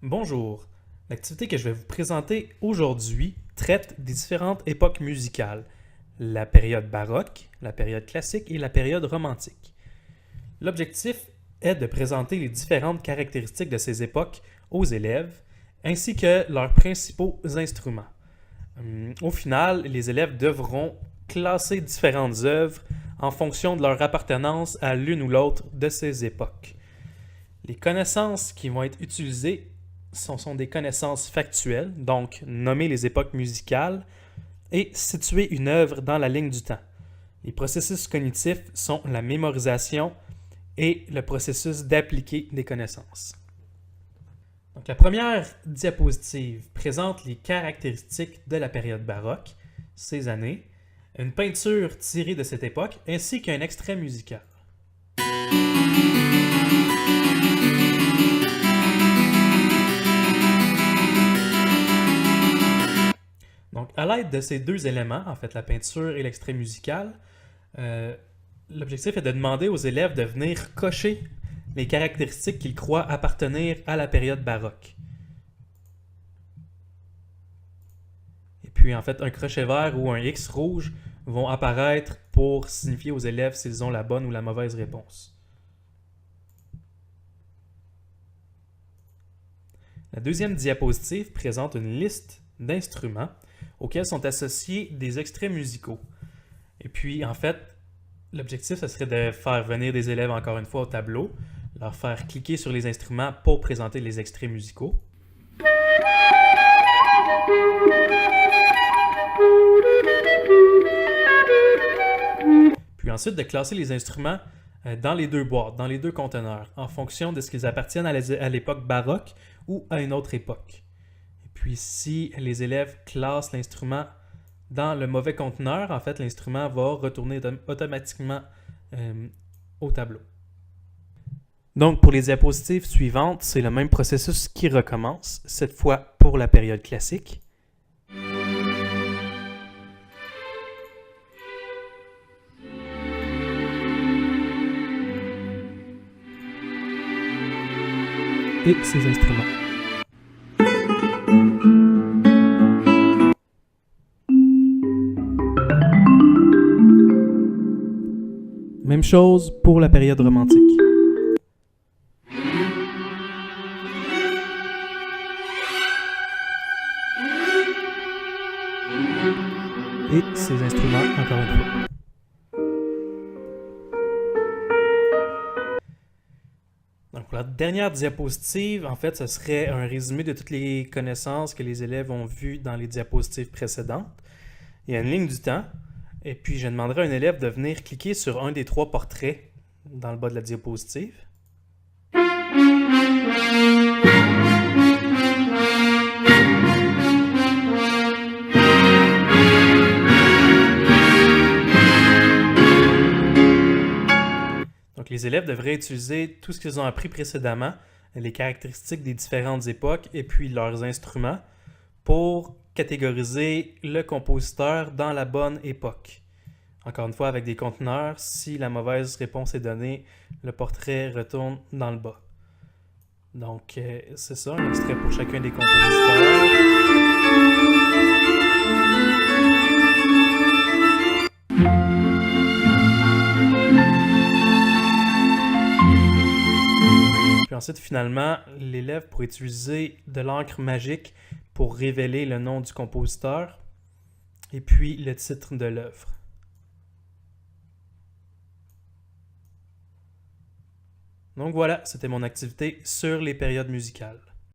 Bonjour. L'activité que je vais vous présenter aujourd'hui traite des différentes époques musicales, la période baroque, la période classique et la période romantique. L'objectif est de présenter les différentes caractéristiques de ces époques aux élèves, ainsi que leurs principaux instruments. Au final, les élèves devront classer différentes œuvres en fonction de leur appartenance à l'une ou l'autre de ces époques. Les connaissances qui vont être utilisées sont des connaissances factuelles, donc nommer les époques musicales et situer une œuvre dans la ligne du temps. Les processus cognitifs sont la mémorisation et le processus d'appliquer des connaissances. Donc, la première diapositive présente les caractéristiques de la période baroque, ces années, une peinture tirée de cette époque ainsi qu'un extrait musical. Donc, à l'aide de ces deux éléments, en fait la peinture et l'extrait musical, l'objectif est de demander aux élèves de venir cocher les caractéristiques qu'ils croient appartenir à la période baroque. Et puis, en fait, un crochet vert ou un X rouge vont apparaître pour signifier aux élèves s'ils ont la bonne ou la mauvaise réponse. La deuxième diapositive présente une liste d'instruments auxquels sont associés des extraits musicaux. Et puis, en fait, l'objectif, ce serait de faire venir des élèves encore une fois au tableau, leur faire cliquer sur les instruments pour présenter les extraits musicaux. Puis ensuite, de classer les instruments dans les deux boîtes, dans les deux conteneurs, en fonction de ce qu'ils appartiennent à l'époque baroque ou à une autre époque. Puis si les élèves classent l'instrument dans le mauvais conteneur, en fait, l'instrument va retourner automatiquement au tableau. Donc, pour les diapositives suivantes, c'est le même processus qui recommence, cette fois pour la période classique. Et ses instruments. Même chose pour la période romantique. Et ses instruments encore une fois. Donc pour la dernière diapositive, en fait, ce serait un résumé de toutes les connaissances que les élèves ont vues dans les diapositives précédentes. Il y a une ligne du temps. Et puis, je demanderai à un élève de venir cliquer sur un des trois portraits dans le bas de la diapositive. Donc, les élèves devraient utiliser tout ce qu'ils ont appris précédemment, les caractéristiques des différentes époques et puis leurs instruments pour catégoriser le compositeur dans la bonne époque. Encore une fois, avec des conteneurs, si la mauvaise réponse est donnée, le portrait retourne dans le bas. Donc, c'est ça, un extrait pour chacun des compositeurs. Puis ensuite, finalement, l'élève pourrait utiliser de l'encre magique pour révéler le nom du compositeur et puis le titre de l'œuvre. Donc voilà, c'était mon activité sur les périodes musicales.